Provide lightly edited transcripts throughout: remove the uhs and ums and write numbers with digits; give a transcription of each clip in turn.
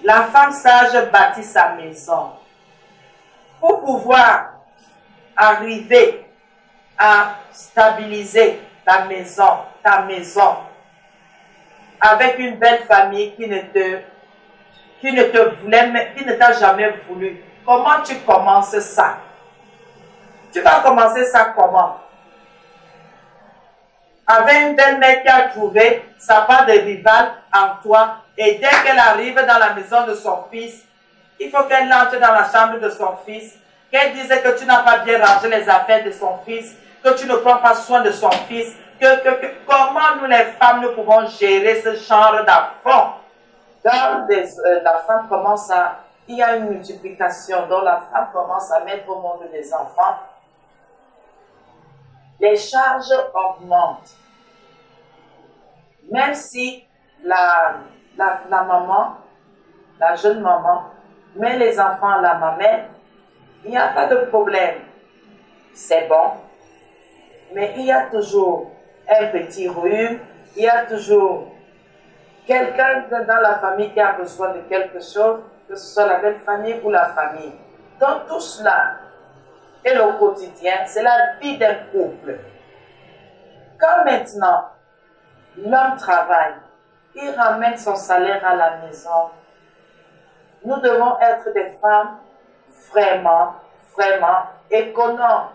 La femme sage bâtit sa maison. Pour pouvoir arriver à stabiliser ta maison, avec une belle famille qui ne t'a jamais voulu. Comment tu commences ça? Tu vas commencer ça comment? Avec une belle-mère qui a trouvé sa part de rival en toi, et dès qu'elle arrive dans la maison de son fils, il faut qu'elle entre dans la chambre de son fils, qu'elle dise que tu n'as pas bien rangé les affaires de son fils, que tu ne prends pas soin de son fils, comment nous les femmes nous pouvons gérer ce genre d'affront? Quand la femme commence il y a une multiplication, dont la femme commence à mettre au monde des enfants, les charges augmentent. Même si la maman, la jeune maman, met les enfants à la mamelle, il n'y a pas de problème. C'est bon. Mais il y a toujours un petit rhume, il y a toujours quelqu'un dans la famille qui a besoin de quelque chose, que ce soit la belle famille ou la famille. Donc tout cela et le quotidien, c'est la vie d'un couple. Quand maintenant l'homme travaille, il ramène son salaire à la maison, nous devons être des femmes vraiment, vraiment économes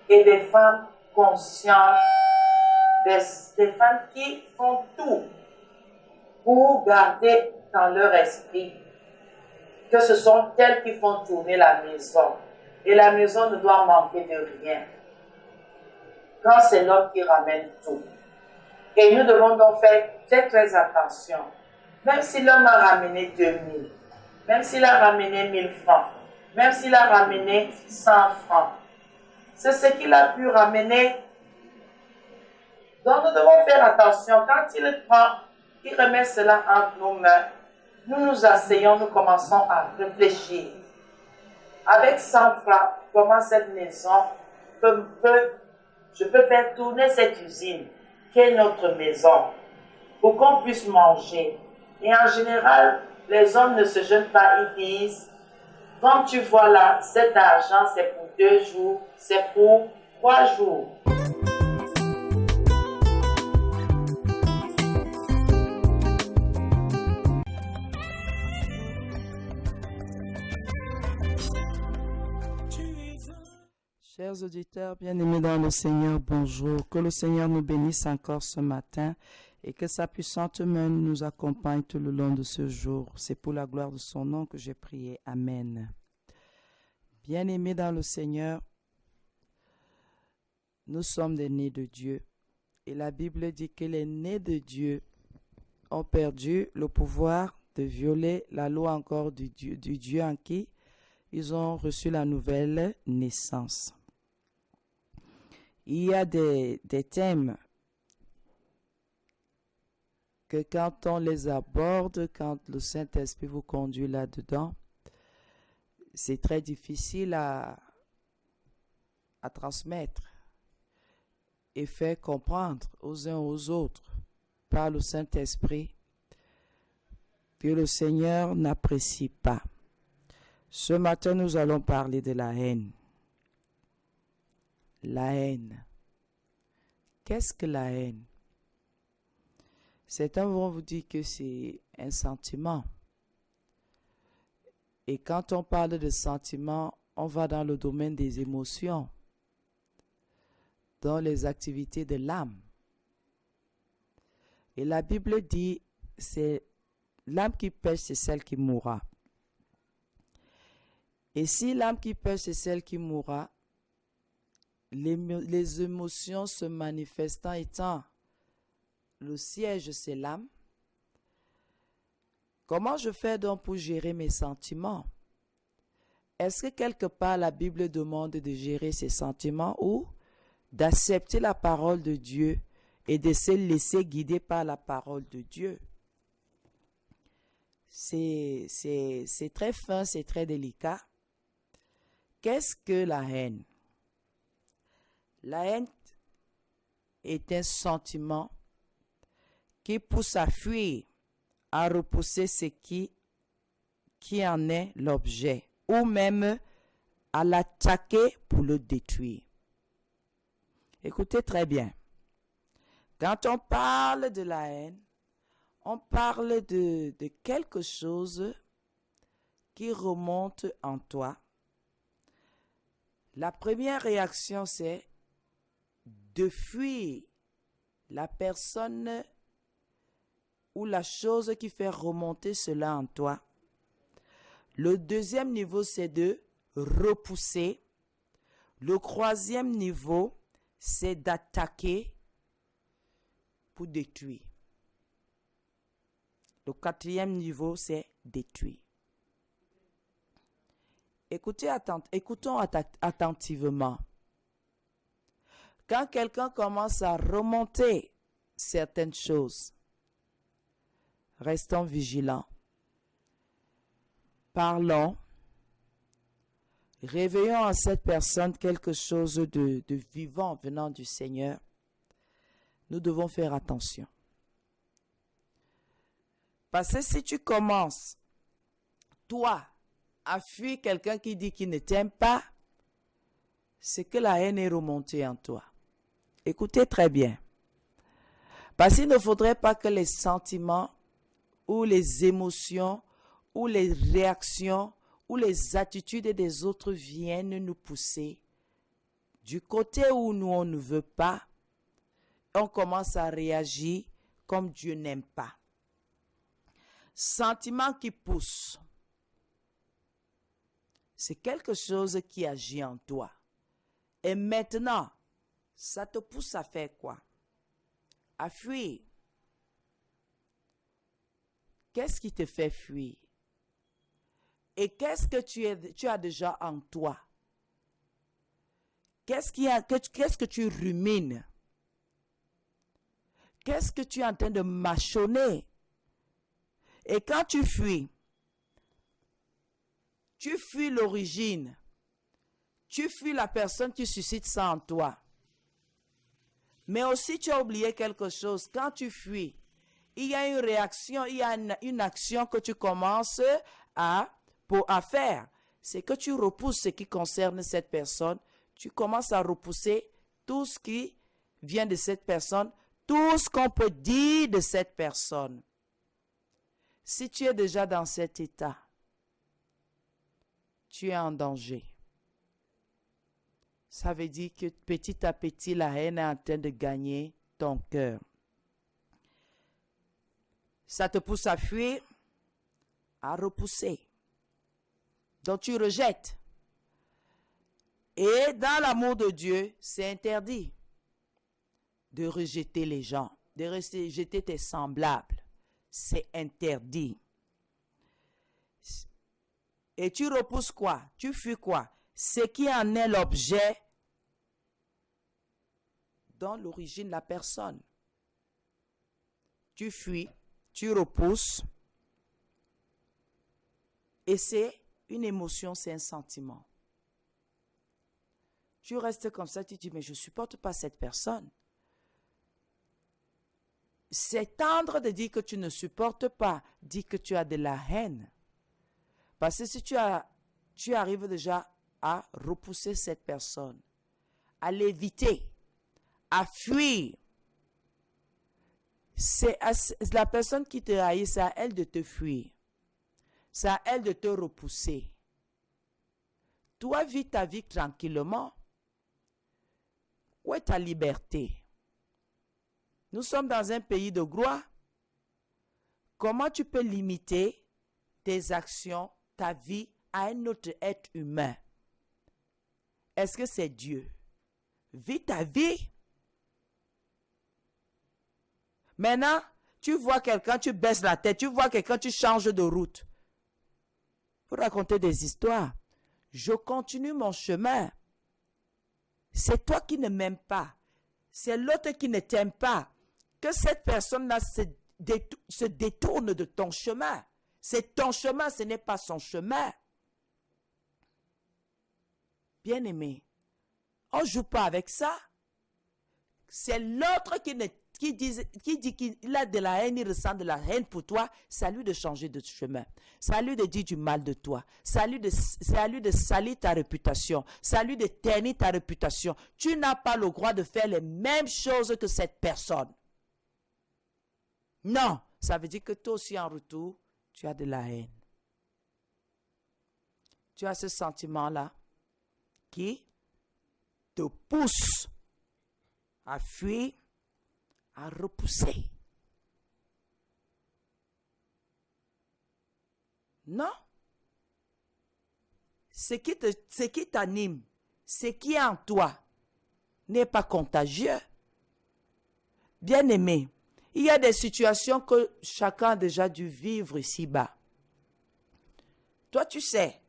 et des femmes conscientes, des femmes qui font tout pour garder dans leur esprit que ce sont elles qui font tourner la maison. Et la maison ne doit manquer de rien. Quand c'est l'homme qui ramène tout. Et nous devons donc faire très très attention. Même si l'homme a ramené 2000, même s'il a ramené 1000 francs, même s'il a ramené 100 francs, c'est ce qu'il a pu ramener. Donc nous devons faire attention. Quand il prend, il remet cela entre nos mains. Nous nous asseyons, nous commençons à réfléchir. Avec 100 francs, comment cette maison je peux faire tourner cette usine qui est notre maison pour qu'on puisse manger. Et en général, les hommes ne se gênent pas, ils disent, comme tu vois là, cet argent c'est pour 2 jours, c'est pour 3 jours. Chers auditeurs bien-aimés dans le Seigneur, bonjour. Que le Seigneur nous bénisse encore ce matin et que sa puissante main nous accompagne tout le long de ce jour. C'est pour la gloire de son nom que j'ai prié. Amen. Bien-aimés dans le Seigneur, nous sommes des nés de Dieu. Et la Bible dit que les nés de Dieu ont perdu le pouvoir de violer la loi encore du Dieu en qui ils ont reçu la nouvelle naissance. Il y a des thèmes que quand on les aborde, quand le Saint-Esprit vous conduit là-dedans, c'est très difficile à transmettre et faire comprendre aux uns aux autres par le Saint-Esprit que le Seigneur n'apprécie pas. Ce matin, nous allons parler de la haine. La haine. Qu'est-ce que la haine? Certains vont vous dire que c'est un sentiment. Et quand on parle de sentiment, on va dans le domaine des émotions, dans les activités de l'âme. Et la Bible dit, c'est l'âme qui pêche, c'est celle qui mourra. Et si l'âme qui pêche, c'est celle qui mourra, les émotions se manifestant étant le siège, c'est l'âme. Comment je fais donc pour gérer mes sentiments? Est-ce que quelque part la Bible demande de gérer ses sentiments ou d'accepter la parole de Dieu et de se laisser guider par la parole de Dieu? C'est très fin, c'est très délicat. Qu'est-ce que la haine? La haine est un sentiment qui pousse à fuir, à repousser ce qui qui en est l'objet, ou même à l'attaquer pour le détruire. Écoutez très bien. Quand on parle de la haine, on parle de quelque chose qui remonte en toi. La première réaction, c'est de fuir la personne ou la chose qui fait remonter cela en toi. Le deuxième niveau, c'est de repousser. Le troisième niveau, c'est d'attaquer pour détruire. Le quatrième niveau, c'est détruire. Écoutons attentivement. Quand quelqu'un commence à remonter certaines choses, restons vigilants. Parlons. Réveillons à cette personne quelque chose de vivant venant du Seigneur. Nous devons faire attention. Parce que si tu commences, toi, à fuir quelqu'un qui dit qu'il ne t'aime pas, c'est que la haine est remontée en toi. Écoutez très bien. Parce qu'il ne faudrait pas que les sentiments ou les émotions ou les réactions ou les attitudes des autres viennent nous pousser du côté où nous on ne veut pas. On commence à réagir comme Dieu n'aime pas. Sentiment qui pousse, c'est quelque chose qui agit en toi. Et maintenant, ça te pousse à faire quoi? À fuir. Qu'est-ce qui te fait fuir? Et qu'est-ce que tu as déjà en toi? Qu'est-ce que tu rumines? Qu'est-ce que tu es en train de mâchonner? Et quand tu fuis l'origine. Tu fuis la personne qui suscite ça en toi. Mais aussi tu as oublié quelque chose. Quand tu fuis, il y a une réaction, il y a une action que tu commences à faire. C'est que tu repousses ce qui concerne cette personne. Tu commences à repousser tout ce qui vient de cette personne, tout ce qu'on peut dire de cette personne. Si tu es déjà dans cet état, tu es en danger. Ça veut dire que petit à petit, la haine est en train de gagner ton cœur. Ça te pousse à fuir, à repousser. Donc tu rejettes. Et dans l'amour de Dieu, c'est interdit de rejeter les gens, de rejeter tes semblables. C'est interdit. Et tu repousses quoi? Tu fuis quoi? Ce qui en est l'objet dans l'origine, la personne. Tu fuis, tu repousses. Et c'est une émotion, c'est un sentiment. Tu restes comme ça, tu dis, mais je ne supporte pas cette personne. C'est tendre de dire que tu ne supportes pas, dire que tu as de la haine. Parce que si tu arrives déjà à repousser cette personne, à l'éviter, à fuir, c'est la personne qui te haït, c'est à elle de te fuir. C'est à elle de te repousser. Toi, vis ta vie tranquillement. Où est ta liberté? Nous sommes dans un pays de gloire. Comment tu peux limiter tes actions, ta vie à un autre être humain? Est-ce que c'est Dieu? Vis ta vie. Maintenant, tu vois quelqu'un, tu baisses la tête, tu vois quelqu'un, tu changes de route. Vous racontez des histoires. Je continue mon chemin. C'est toi qui ne m'aimes pas. C'est l'autre qui ne t'aime pas. Que cette personne-là se détourne de ton chemin. C'est ton chemin, ce n'est pas son chemin. Bien-aimé, on ne joue pas avec ça. C'est l'autre qui dit qu'il a de la haine, il ressent de la haine pour toi, c'est à lui de changer de chemin. C'est à lui de dire du mal de toi. C'est à lui de salir ta réputation. C'est à lui de ternir ta réputation. Tu n'as pas le droit de faire les mêmes choses que cette personne. Non, ça veut dire que toi aussi en retour, tu as de la haine. Tu as ce sentiment-là qui te pousse à fuir, à repousser. Non. Ce qui t'anime, ce qui est en toi, n'est pas contagieux. Bien-aimé, il y a des situations que chacun a déjà dû vivre ici-bas. Toi, tu sais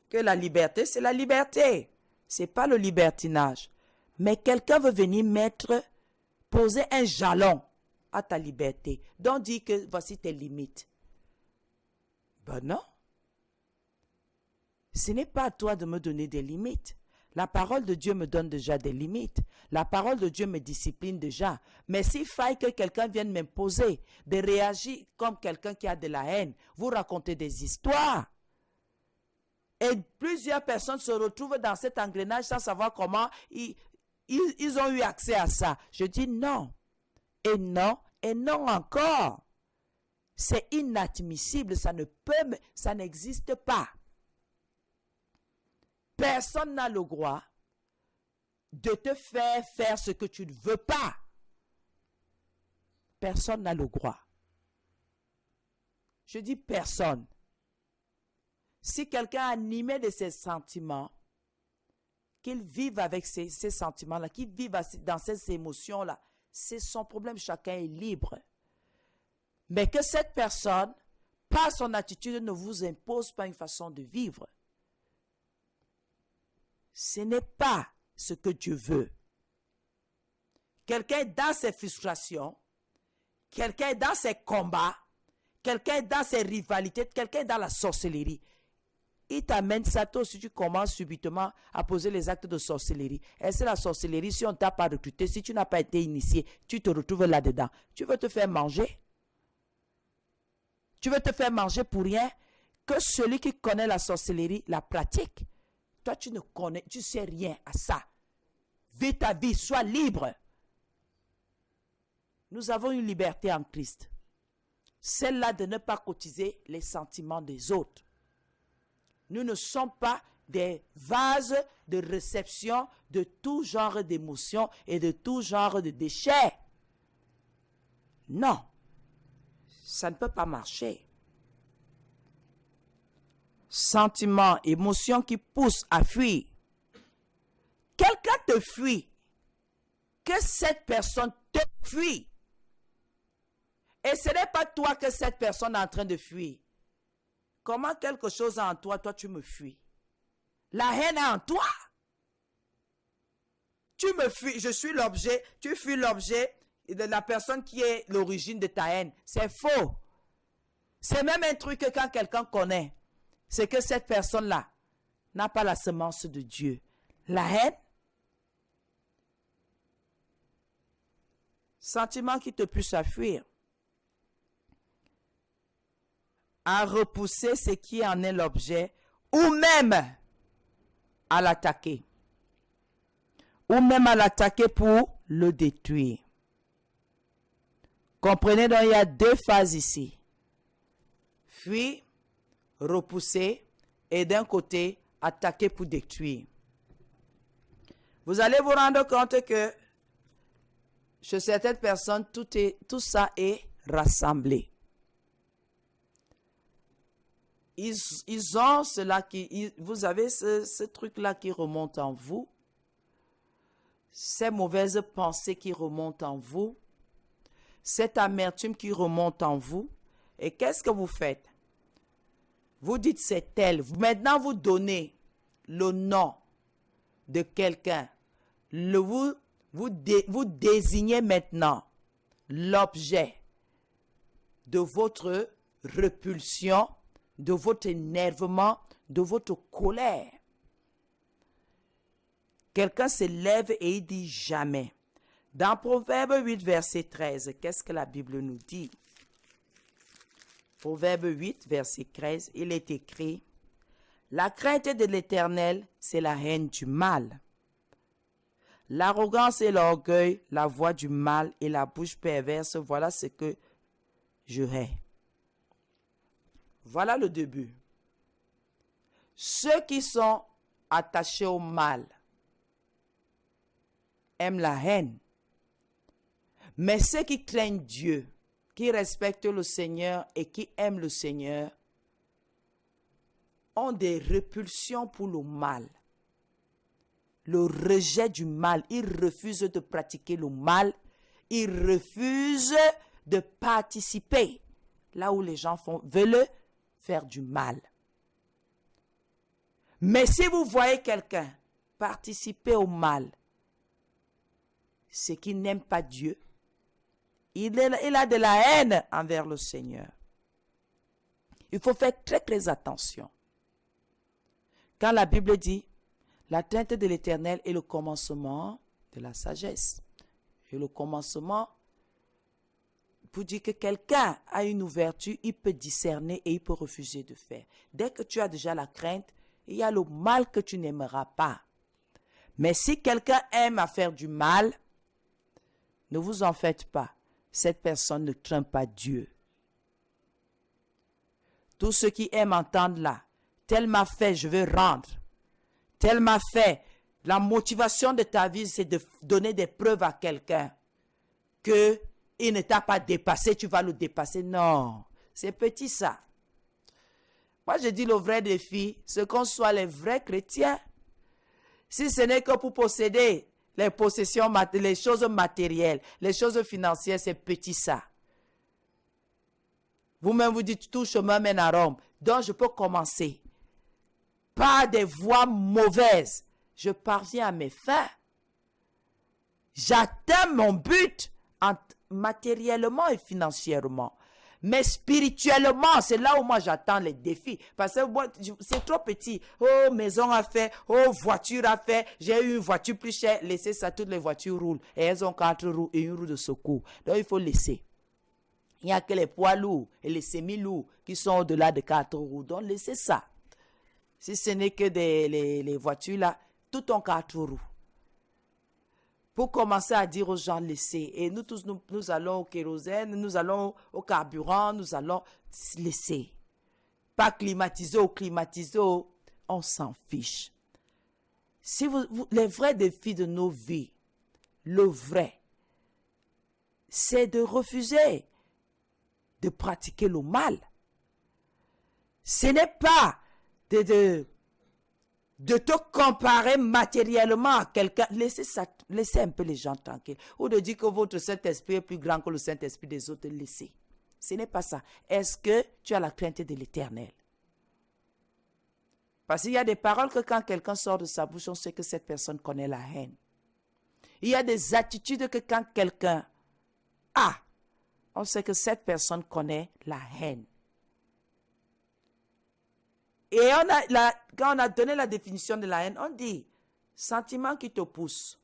que la liberté, c'est la liberté. Ce n'est pas le libertinage. Mais quelqu'un veut venir poser un jalon à ta liberté. Donc, dis que voici tes limites. Ben non. Ce n'est pas à toi de me donner des limites. La parole de Dieu me donne déjà des limites. La parole de Dieu me discipline déjà. Mais s'il faille que quelqu'un vienne m'imposer de réagir comme quelqu'un qui a de la haine, vous racontez des histoires. Et plusieurs personnes se retrouvent dans cet engrenage sans savoir comment ils ont eu accès à ça. Je dis non. Et non, et non encore. C'est inadmissible, ça n'existe pas. Personne n'a le droit de te faire ce que tu ne veux pas. Personne n'a le droit. Je dis personne. Si quelqu'un est animé de ses sentiments, qu'il vive avec ces sentiments-là, qu'il vive dans ces émotions-là, c'est son problème, chacun est libre. Mais que cette personne, par son attitude, ne vous impose pas une façon de vivre. Ce n'est pas ce que Dieu veut. Quelqu'un est dans ses frustrations, quelqu'un est dans ses combats, quelqu'un est dans ses rivalités, quelqu'un est dans la sorcellerie. Il t'amène ça, toi aussi tu commences subitement à poser les actes de sorcellerie. Et c'est la sorcellerie, si on ne t'a pas recruté, si tu n'as pas été initié, tu te retrouves là-dedans. Tu veux te faire manger? Tu veux te faire manger pour rien? Que celui qui connaît la sorcellerie la pratique. Toi, tu ne connais, tu sais rien à ça. Vis ta vie, sois libre. Nous avons une liberté en Christ. Celle-là de ne pas cotiser les sentiments des autres. Nous ne sommes pas des vases de réception de tout genre d'émotions et de tout genre de déchets. Non, ça ne peut pas marcher. Sentiments, émotions qui poussent à fuir. Quelqu'un te fuit, que cette personne te fuit. Et ce n'est pas toi que cette personne est en train de fuir. Comment quelque chose est en toi, toi tu me fuis? La haine est en toi. Tu me fuis, je suis l'objet, tu fuis l'objet de la personne qui est l'origine de ta haine. C'est faux. C'est même un truc que quand quelqu'un connaît, c'est que cette personne-là n'a pas la semence de Dieu. La haine, sentiment qui te pousse à fuir, à repousser ce qui en est l'objet, ou même à l'attaquer. Ou même à l'attaquer pour le détruire. Comprenez donc, il y a deux phases ici. Fuir, repousser, et d'un côté, attaquer pour détruire. Vous allez vous rendre compte que chez certaines personnes, tout ça est rassemblé. Ils ont cela vous avez ce truc-là qui remonte en vous, ces mauvaises pensées qui remontent en vous, cette amertume qui remonte en vous. Et qu'est-ce que vous faites? Vous dites c'est tel. Maintenant, vous donnez le nom de quelqu'un. Vous désignez maintenant l'objet de votre répulsion, de votre énervement, de votre colère. Quelqu'un se lève et il dit jamais. Dans Proverbe 8, verset 13, qu'est-ce que la Bible nous dit? Proverbe 8, verset 13, il est écrit: la crainte de l'Éternel, c'est la haine du mal. L'arrogance et l'orgueil, la voix du mal et la bouche perverse, voilà ce que je hais. Voilà le début. Ceux qui sont attachés au mal aiment la haine. Mais ceux qui craignent Dieu, qui respectent le Seigneur et qui aiment le Seigneur, ont des répulsions pour le mal. Le rejet du mal. Ils refusent de pratiquer le mal. Ils refusent de participer là où les gens veulent faire du mal. Mais si vous voyez quelqu'un participer au mal, c'est qu'il n'aime pas Dieu. Il a de la haine envers le Seigneur. Il faut faire très très attention. Quand la Bible dit, la crainte de l'Éternel est le commencement de la sagesse. Et le commencement, pour dire que quelqu'un a une ouverture, il peut discerner et il peut refuser de faire. Dès que tu as déjà la crainte, il y a le mal que tu n'aimeras pas. Mais si quelqu'un aime à faire du mal, ne vous en faites pas. Cette personne ne craint pas Dieu. Tous ceux qui aiment entendre là, tel m'a fait, je veux rendre. Tel m'a fait. La motivation de ta vie, c'est de donner des preuves à quelqu'un que il ne t'a pas dépassé, tu vas le dépasser. Non, c'est petit ça. Moi, je dis le vrai défi, c'est qu'on soit les vrais chrétiens. Si ce n'est que pour posséder les possessions, les choses matérielles, les choses financières, c'est petit ça. Vous-même vous dites, tout chemin mène à Rome. Donc, je peux commencer par des voies mauvaises. Je parviens à mes fins. J'atteins mon but matériellement et financièrement. Mais spirituellement, c'est là où moi j'attends les défis. Parce que moi, c'est trop petit. Oh, maison à faire. Oh, voiture à faire. J'ai eu une voiture plus chère. Laissez ça, toutes les voitures roulent. Et elles ont 4 roues et une roue de secours. Donc, il faut laisser. Il n'y a que les poids lourds et les semi-lourds qui sont au-delà de 4 roues. Donc, laissez ça. Si ce n'est que les voitures là, tout en 4 roues. Pour commencer à dire aux gens, laissez. Et nous tous, nous allons au kérosène, nous allons au carburant, nous allons laisser. Pas climatiser ou climatiser, on s'en fiche. Si les vrais défis de nos vies, le vrai, c'est de refuser de pratiquer le mal. Ce n'est pas de te comparer matériellement à quelqu'un. Laissez un peu les gens tranquilles. Ou de dire que votre Saint-Esprit est plus grand que le Saint-Esprit des autres. Laissez. Ce n'est pas ça. Est-ce que tu as la crainte de l'Éternel? Parce qu'il y a des paroles que quand quelqu'un sort de sa bouche, on sait que cette personne connaît la haine. Il y a des attitudes que quand quelqu'un a, on sait que cette personne connaît la haine. Et quand on a donné la définition de la haine, on dit sentiment qui te pousse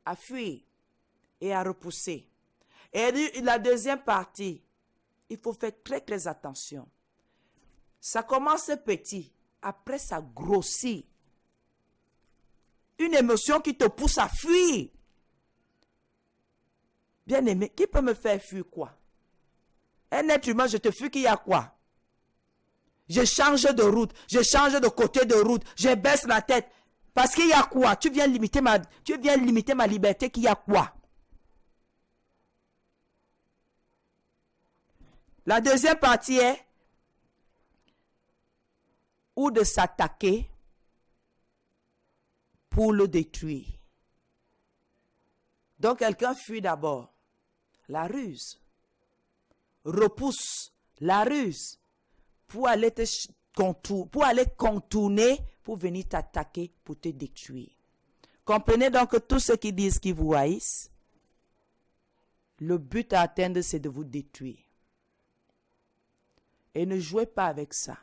à fuir et à repousser. Et la deuxième partie, il faut faire très très attention. Ça commence petit, après ça grossit. Une émotion qui te pousse à fuir. Bien aimé, qui peut me faire fuir quoi? Un être humain, je te fuis, qu'il y a quoi? Je change de route, je change de côté de route, je baisse la tête. Parce qu'il y a quoi? Tu viens limiter ma liberté, qu'il y a quoi? La deuxième partie est ou de s'attaquer pour le détruire. Donc quelqu'un fuit d'abord. La ruse. Repousse la ruse pour aller contourner, pour venir t'attaquer, pour te détruire. Comprenez donc que tous ceux qui disent qu'ils vous haïssent, le but à atteindre, c'est de vous détruire. Et ne jouez pas avec ça.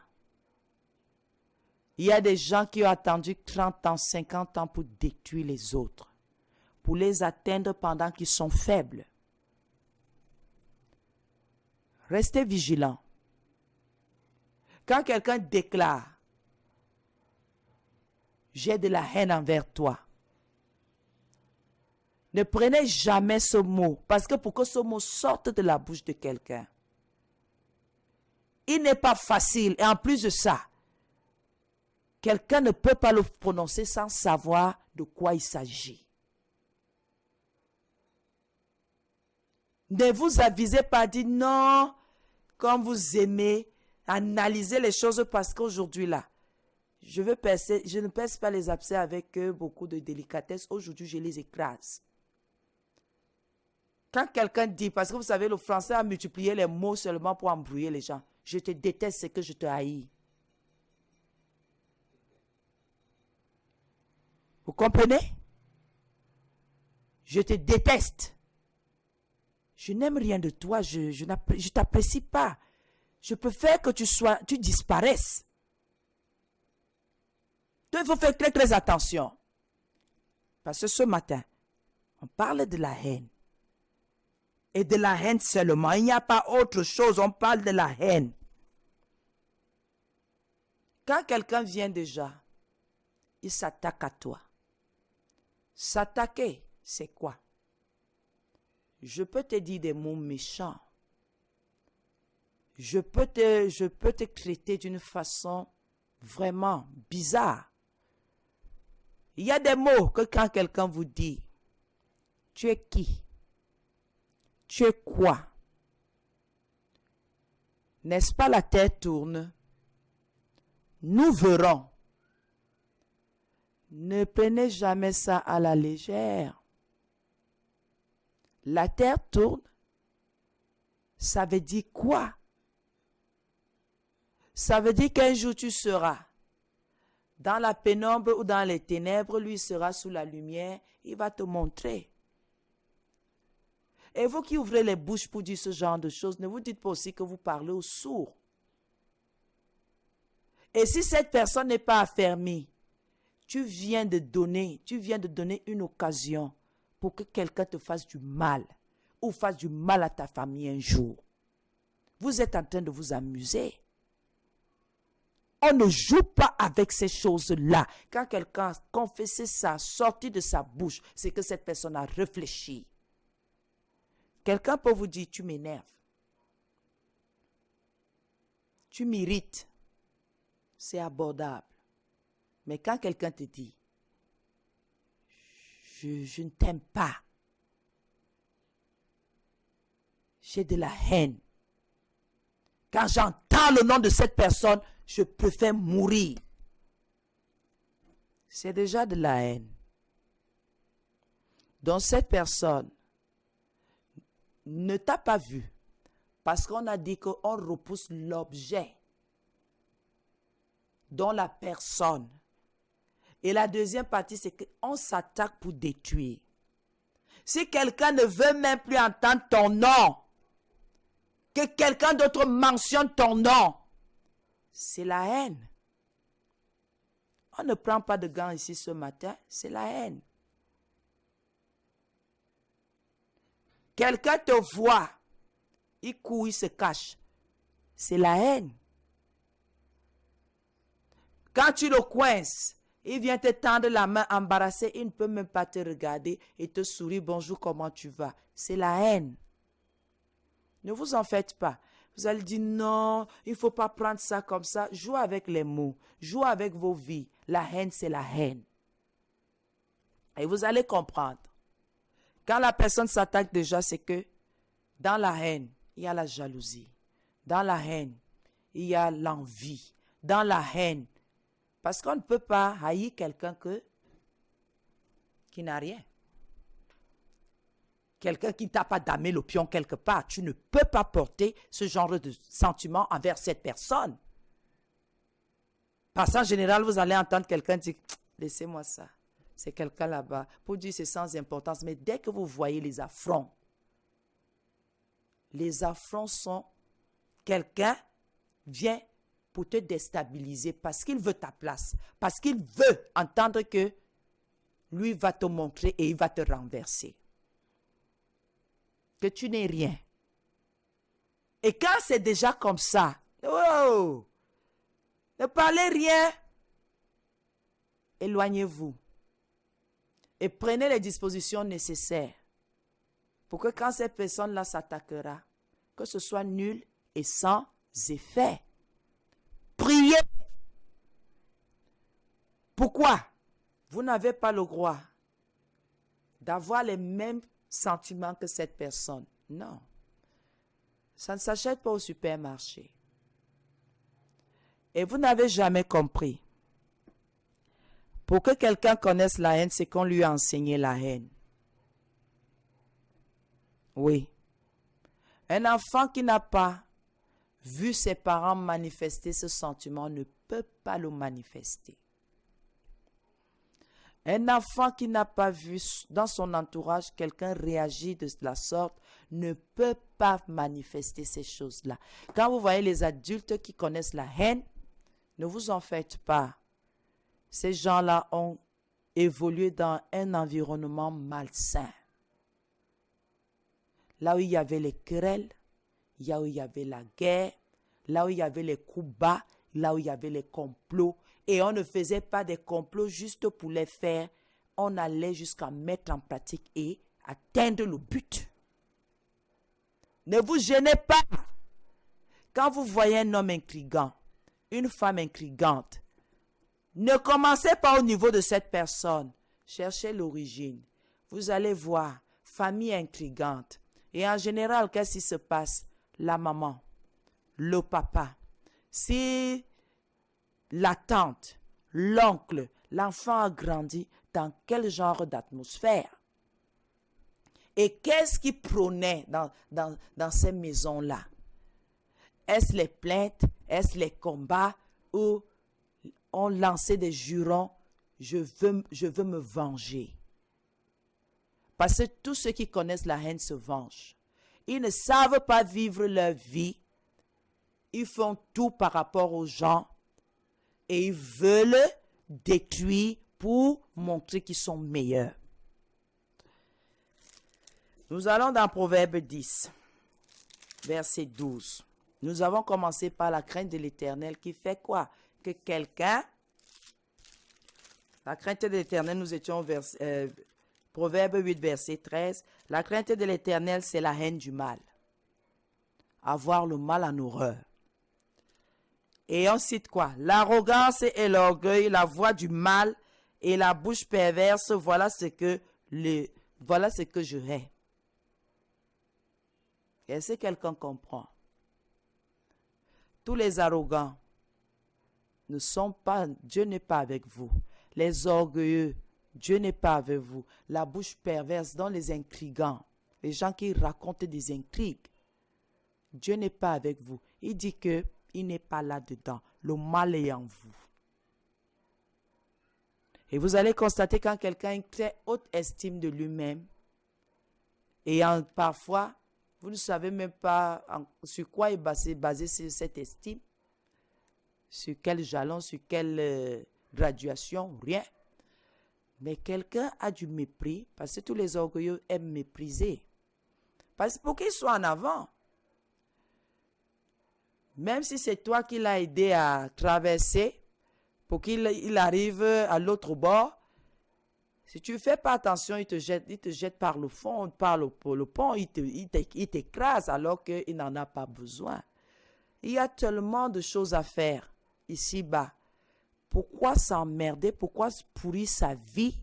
Il y a des gens qui ont attendu 30 ans, 50 ans pour détruire les autres, pour les atteindre pendant qu'ils sont faibles. Restez vigilants. Quand quelqu'un déclare « J'ai de la haine envers toi », ne prenez jamais ce mot, parce que pour que ce mot sorte de la bouche de quelqu'un, il n'est pas facile. Et en plus de ça, quelqu'un ne peut pas le prononcer sans savoir de quoi il s'agit. Ne vous avisez pas, dites non, comme vous aimez, analysez les choses parce qu'aujourd'hui là, je ne pèse pas les abcès avec beaucoup de délicatesse. Aujourd'hui, je les écrase. Quand quelqu'un dit, parce que vous savez, le français a multiplié les mots seulement pour embrouiller les gens. Je te déteste, c'est que je te haïs. Vous comprenez? Je te déteste. Je n'aime rien de toi, je ne t'apprécie pas. Je préfère que tu disparaisses. Donc, il faut faire très très attention. Parce que ce matin, on parle de la haine. Et de la haine seulement. Il n'y a pas autre chose, on parle de la haine. Quand quelqu'un vient déjà, il s'attaque à toi. S'attaquer, c'est quoi? Je peux te dire des mots méchants. Je peux te traiter d'une façon vraiment bizarre. Il y a des mots que quand quelqu'un vous dit, tu es qui? Tu es quoi? N'est-ce pas la terre tourne? Nous verrons. Ne prenez jamais ça à la légère. La terre tourne, ça veut dire quoi? Ça veut dire qu'un jour tu seras dans la pénombre ou dans les ténèbres, lui sera sous la lumière, il va te montrer. Et vous qui ouvrez les bouches pour dire ce genre de choses, ne vous dites pas aussi que vous parlez aux sourds. Et si cette personne n'est pas affermie, tu viens de donner une occasion pour que quelqu'un te fasse du mal ou fasse du mal à ta famille un jour. Vous êtes en train de vous amuser. On ne joue pas avec ces choses-là. Quand quelqu'un a confessé ça, sorti de sa bouche, c'est que cette personne a réfléchi. Quelqu'un peut vous dire, tu m'énerves. Tu m'irrites. C'est abordable. Mais quand quelqu'un te dit, je ne t'aime pas. J'ai de la haine. Quand j'entends le nom de cette personne, je préfère mourir. C'est déjà de la haine. Donc cette personne ne t'a pas vu parce qu'on a dit qu'on repousse l'objet dont la personne. Et la deuxième partie, c'est qu'on s'attaque pour détruire. Si quelqu'un ne veut même plus entendre ton nom, que quelqu'un d'autre mentionne ton nom, c'est la haine. On ne prend pas de gants ici ce matin, c'est la haine. Quelqu'un te voit, il court, il se cache, c'est la haine. Quand tu le coinces, il vient te tendre la main embarrassée, il ne peut même pas te regarder et te sourire, bonjour, comment tu vas? C'est la haine. Ne vous en faites pas. Vous allez dire non, il ne faut pas prendre ça comme ça. Jouez avec les mots, jouez avec vos vies. La haine, c'est la haine. Et vous allez comprendre. Quand la personne s'attaque déjà, c'est que dans la haine, il y a la jalousie. Dans la haine, il y a l'envie. Dans la haine, parce qu'on ne peut pas haïr quelqu'un qui n'a rien. Quelqu'un qui ne t'a pas damé le pion quelque part. Tu ne peux pas porter ce genre de sentiment envers cette personne. Parce qu'en général, vous allez entendre quelqu'un dire, laissez-moi ça. C'est quelqu'un là-bas. Pour dire c'est sans importance. Mais dès que vous voyez les affronts sont quelqu'un vient pour te déstabiliser parce qu'il veut ta place. Parce qu'il veut entendre que lui va te montrer et il va te renverser. Que tu n'es rien. Et quand c'est déjà comme ça, oh, ne parlez rien. Éloignez-vous. Et prenez les dispositions nécessaires pour que quand cette personne-là s'attaquera, que ce soit nul et sans effet. Priez. Pourquoi? Vous n'avez pas le droit d'avoir les mêmes sentiments que cette personne. Non. Ça ne s'achète pas au supermarché. Et vous n'avez jamais compris. Pour que quelqu'un connaisse la haine, c'est qu'on lui a enseigné la haine. Oui. Un enfant qui n'a pas vu ses parents manifester ce sentiment ne peut pas le manifester. Un enfant qui n'a pas vu dans son entourage quelqu'un réagir de la sorte ne peut pas manifester ces choses-là. Quand vous voyez les adultes qui connaissent la haine, ne vous en faites pas. Ces gens-là ont évolué dans un environnement malsain. Là où il y avait les querelles, là où il y avait la guerre, là où il y avait les coups bas, là où il y avait les complots. Et on ne faisait pas des complots juste pour les faire. On allait jusqu'à mettre en pratique et atteindre le but. Ne vous gênez pas. Quand vous voyez un homme intriguant, une femme intrigante, ne commencez pas au niveau de cette personne. Cherchez l'origine. Vous allez voir, famille intrigante. Et en général, qu'est-ce qui se passe? La maman, le papa. Si la tante, l'oncle, l'enfant a grandi dans quel genre d'atmosphère? Et qu'est-ce qui prônait dans ces maisons-là? Est-ce les plaintes? Est-ce les combats? Ou on lançait des jurons? Je veux me venger. Parce que tous ceux qui connaissent la haine se vengent. Ils ne savent pas vivre leur vie. Ils font tout par rapport aux gens. Et ils veulent détruire pour montrer qu'ils sont meilleurs. Nous allons dans Proverbe 10, verset 12. Nous avons commencé par la crainte de l'Éternel qui fait quoi? Que quelqu'un, la crainte de l'Éternel, nous étions Proverbe 8, verset 13. La crainte de l'Éternel, c'est la haine du mal. Avoir le mal en horreur. Et on cite quoi? L'arrogance et l'orgueil, la voix du mal et la bouche perverse, voilà ce que je hais. Est-ce que quelqu'un comprend? Tous les arrogants ne sont pas, Dieu n'est pas avec vous. Les orgueilleux, Dieu n'est pas avec vous. La bouche perverse, dans les intrigants, les gens qui racontent des intrigues, Dieu n'est pas avec vous. Il dit que il n'est pas là-dedans. Le mal est en vous. Et vous allez constater quand quelqu'un a une très haute estime de lui-même, et parfois, vous ne savez même pas sur quoi est basé cette estime, sur quel jalon, sur quelle graduation, rien. Mais quelqu'un a du mépris, parce que tous les orgueilleux aiment mépriser. Parce que pour qu'ils soient en avant, même si c'est toi qui l'as aidé à traverser, pour qu'il arrive à l'autre bord, si tu ne fais pas attention, il te jette par le fond, par le pont, il t'écrase alors qu'il n'en a pas besoin. Il y a tellement de choses à faire ici-bas. Pourquoi s'emmerder? Pourquoi pourrir sa vie?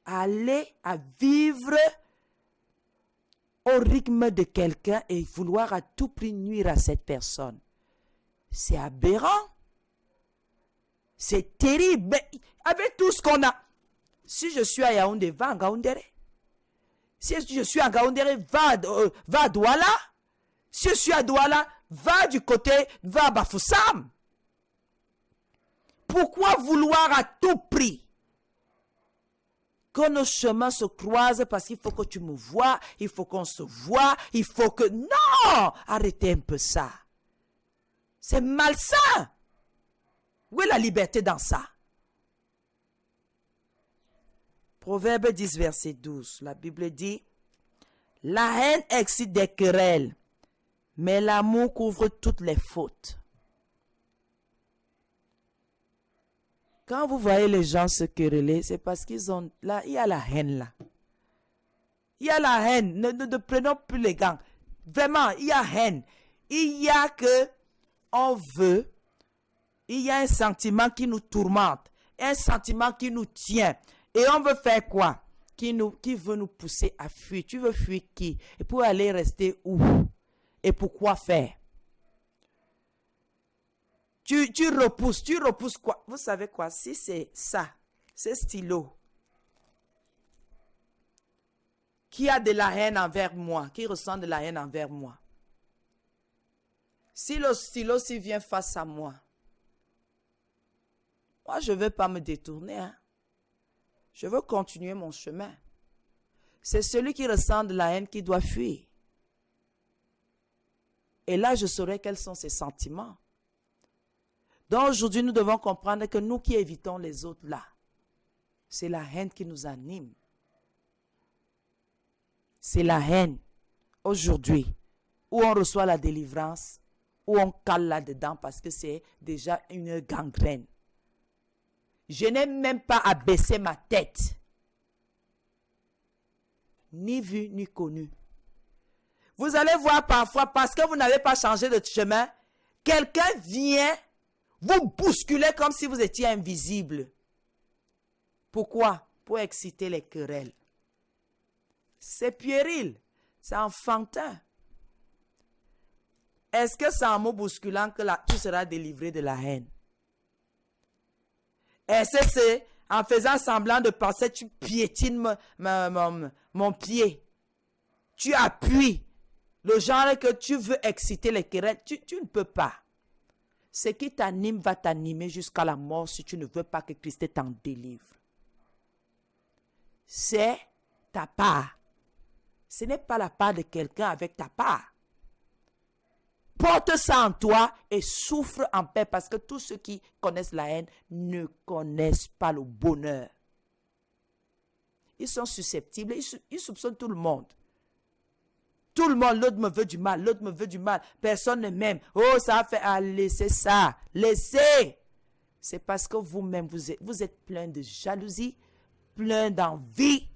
Aller à vivre au rythme de quelqu'un et vouloir à tout prix nuire à cette personne. C'est aberrant. C'est terrible. Mais avec tout ce qu'on a. Si je suis à Yaoundé, va à Gaoundéré. Si je suis à Gaoundéré, va à Douala. Si je suis à Douala, va à Bafoussam. Pourquoi vouloir à tout prix que nos chemins se croisent parce qu'il faut que tu me vois, il faut qu'on se voie, il faut que... Non! Arrêtez un peu ça. C'est malsain. Où est la liberté dans ça? Proverbe 10, verset 12. La Bible dit, la haine excite des querelles, mais l'amour couvre toutes les fautes. Quand vous voyez les gens se quereller, c'est parce qu'ils ont... Là, il y a la haine là. Il y a la haine. Ne prenons plus les gants. Vraiment, il y a haine. Il y a que on veut. Il y a un sentiment qui nous tourmente. Un sentiment qui nous tient. Et on veut faire quoi? Qui veut nous pousser à fuir. Tu veux fuir qui? Et pour aller rester où? Et pourquoi faire? Tu repousses quoi? Vous savez quoi? Si c'est ça, ce stylo, qui a de la haine envers moi, qui ressent de la haine envers moi, si le stylo s'il vient face à moi, moi je ne veux pas me détourner. Hein? Je veux continuer mon chemin. C'est celui qui ressent de la haine qui doit fuir. Et là, je saurai quels sont ses sentiments. Donc aujourd'hui, nous devons comprendre que nous qui évitons les autres là, c'est la haine qui nous anime. C'est la haine aujourd'hui où on reçoit la délivrance, où on cale là-dedans parce que c'est déjà une gangrène. Je n'ai même pas à baisser ma tête. Ni vu, ni connu. Vous allez voir parfois, parce que vous n'avez pas changé de chemin, quelqu'un vient vous bousculer comme si vous étiez invisible. Pourquoi? Pour exciter les querelles. C'est puéril. C'est enfantin. Est-ce que c'est en me bousculant que tu seras délivré de la haine? Est-ce que c'est en faisant semblant de passer, tu piétines mon pied? Tu appuies. Le genre que tu veux exciter les querelles, tu ne peux pas. Ce qui t'anime va t'animer jusqu'à la mort si tu ne veux pas que Christ t'en délivre. C'est ta part. Ce n'est pas la part de quelqu'un avec ta part. Porte ça en toi et souffre en paix parce que tous ceux qui connaissent la haine ne connaissent pas le bonheur. Ils sont susceptibles, ils soupçonnent tout le monde. Tout le monde, l'autre me veut du mal, l'autre me veut du mal. Personne ne m'aime. Oh, ça a fait... Ah, laissez ça. Laissez. C'est parce que vous-même, vous êtes plein de jalousie, plein d'envie.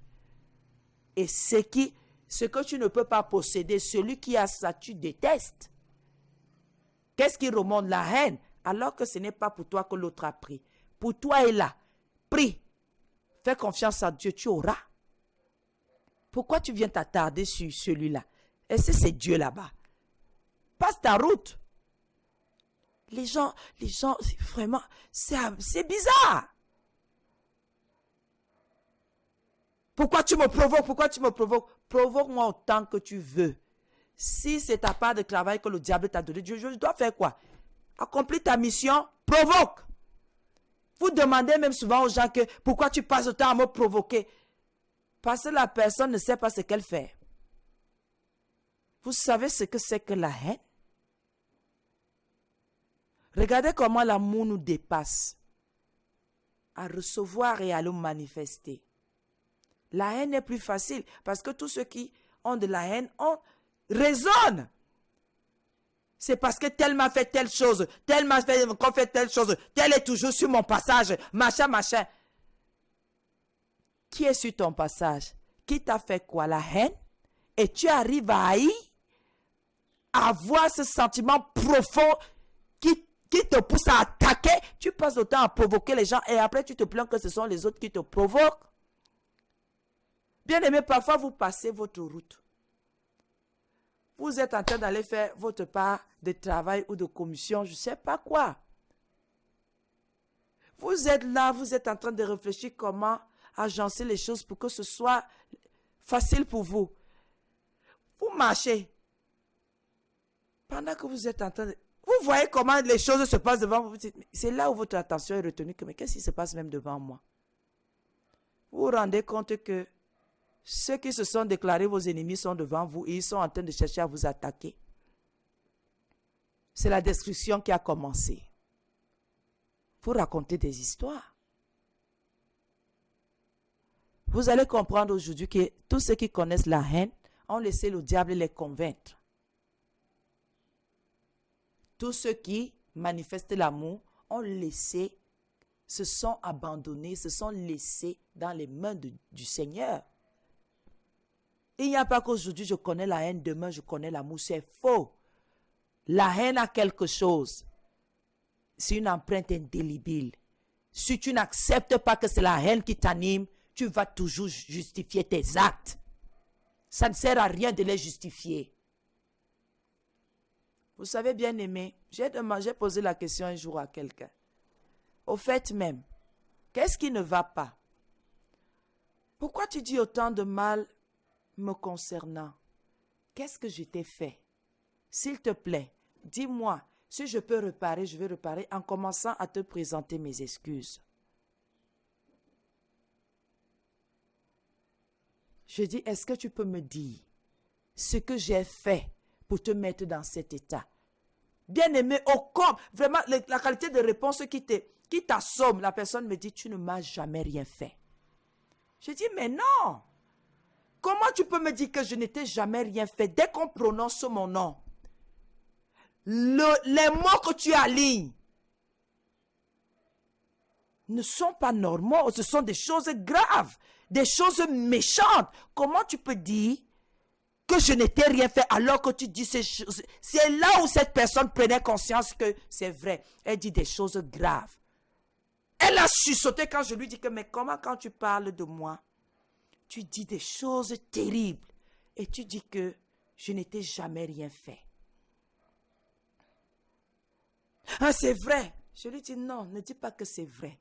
Et ce que tu ne peux pas posséder, celui qui a ça, tu détestes. Qu'est-ce qui remonte? La haine. Alors que ce n'est pas pour toi que l'autre a pris. Pour toi est là. Prie. Fais confiance à Dieu, tu auras. Pourquoi tu viens t'attarder sur celui-là? Est-ce que c'est Dieu là-bas? Passe ta route. Les gens, vraiment, c'est bizarre. Pourquoi tu me provoques? Pourquoi tu me provoques? Provoque-moi autant que tu veux. Si c'est ta part de travail que le diable t'a donné, je dois faire quoi? Accomplis ta mission, provoque. Vous demandez même souvent aux gens que pourquoi tu passes autant à me provoquer? Parce que la personne ne sait pas ce qu'elle fait. Vous savez ce que c'est que la haine? Regardez comment l'amour nous dépasse à recevoir et à le manifester. La haine est plus facile parce que tous ceux qui ont de la haine raisonnent. C'est parce que tel m'a fait telle chose, tel m'a fait telle chose, tel est toujours sur mon passage, machin, machin. Qui est sur ton passage? Qui t'a fait quoi? La haine? Et tu arrives à haïr, à avoir ce sentiment profond qui te pousse à attaquer. Tu passes autant à provoquer les gens et après tu te plains que ce sont les autres qui te provoquent. Bien aimé, parfois vous passez votre route. Vous êtes en train d'aller faire votre part de travail ou de commission, je ne sais pas quoi. Vous êtes là, vous êtes en train de réfléchir comment agencer les choses pour que ce soit facile pour vous. Vous marchez. Pendant que vous êtes en train de... Vous voyez comment les choses se passent devant vous. C'est là où votre attention est retenue. Mais qu'est-ce qui se passe même devant moi? Vous vous rendez compte que ceux qui se sont déclarés vos ennemis sont devant vous et ils sont en train de chercher à vous attaquer. C'est la destruction qui a commencé. Pour raconter des histoires. Vous allez comprendre aujourd'hui que tous ceux qui connaissent la haine ont laissé le diable les convaincre. Tous ceux qui manifestent l'amour ont laissé, se sont abandonnés, se sont laissés dans les mains du Seigneur. Il n'y a pas qu'aujourd'hui je connais la haine, demain je connais l'amour, c'est faux. La haine a quelque chose. C'est une empreinte indélébile. Si tu n'acceptes pas que c'est la haine qui t'anime, tu vas toujours justifier tes actes. Ça ne sert à rien de les justifier. Vous savez, bien aimé, j'ai posé la question un jour à quelqu'un. Au fait même, qu'est-ce qui ne va pas? Pourquoi tu dis autant de mal me concernant? Qu'est-ce que je t'ai fait? S'il te plaît, dis-moi, si je peux réparer, je vais réparer en commençant à te présenter mes excuses. Je dis, est-ce que tu peux me dire ce que j'ai fait pour te mettre dans cet état? Bien aimé, vraiment, la qualité de réponse qui t'assomme, la personne me dit, tu ne m'as jamais rien fait. Je dis, mais non! Comment tu peux me dire que je n'étais jamais rien fait? Dès qu'on prononce mon nom, les mots que tu alignes ne sont pas normaux, ce sont des choses graves, des choses méchantes. Comment tu peux dire que je n'étais rien fait alors que tu dis ces choses? C'est là où cette personne prenait conscience que c'est vrai. Elle dit des choses graves. Elle a sursauté quand je lui dis que, mais comment quand tu parles de moi, tu dis des choses terribles et tu dis que je n'étais jamais rien fait. Ah, c'est vrai. Je lui dis non, ne dis pas que c'est vrai.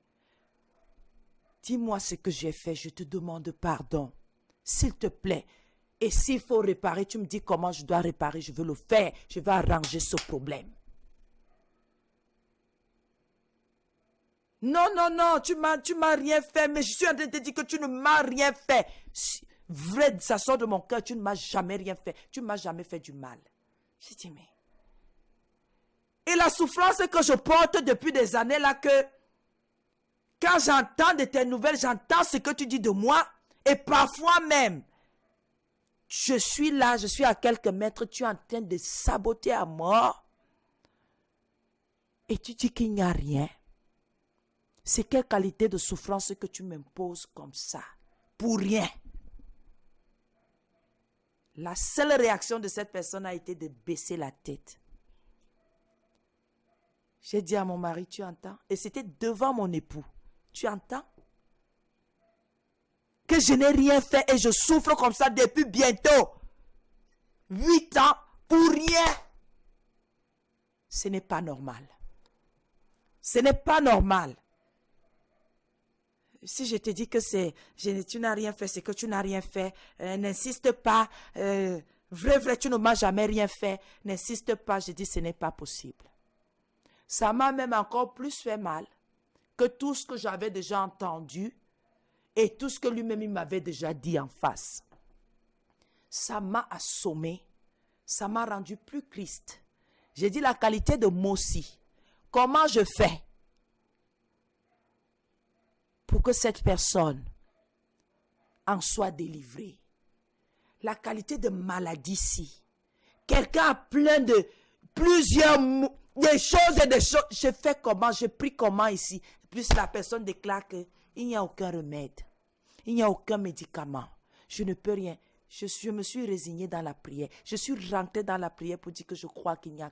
Dis-moi ce que j'ai fait, je te demande pardon. S'il te plaît. Et s'il faut réparer, tu me dis comment je dois réparer, je veux le faire. Je vais arranger ce problème. Non, non, non, tu m'as rien fait, mais je suis en train de te dire que tu ne m'as rien fait. Vrai, ça sort de mon cœur, tu ne m'as jamais rien fait. Tu ne m'as jamais fait du mal. Je dis, mais... Et la souffrance que je porte depuis des années là, que quand j'entends de tes nouvelles, j'entends ce que tu dis de moi, et parfois même, je suis là, je suis à quelques mètres, tu es en train de saboter à mort, et tu dis qu'il n'y a rien. C'est quelle qualité de souffrance que tu m'imposes comme ça, pour rien? La seule réaction de cette personne a été de baisser la tête. J'ai dit à mon mari, tu entends? Et c'était devant mon époux. Tu entends? Que je n'ai rien fait et je souffre comme ça depuis bientôt 8 ans pour rien. Ce n'est pas normal. Ce n'est pas normal. Si je te dis que tu n'as rien fait, c'est que tu n'as rien fait. N'insiste pas. Vrai, tu ne m'as jamais rien fait. N'insiste pas. Je dis, ce n'est pas possible. Ça m'a même encore plus fait mal que tout ce que j'avais déjà entendu et tout ce que lui-même il m'avait déjà dit en face. Ça m'a assommé. Ça m'a rendu plus triste. J'ai dit la qualité de Mosi. Comment je fais pour que cette personne en soit délivrée? La qualité de maladie ici. Quelqu'un a plein de plusieurs des choses et des choses. Je fais comment, je prie comment ici. Plus la personne déclare qu'il n'y a aucun remède. Il n'y a aucun médicament. Je ne peux rien. Je me suis résignée dans la prière. Je suis rentrée dans la prière pour dire que je crois qu'il n'y a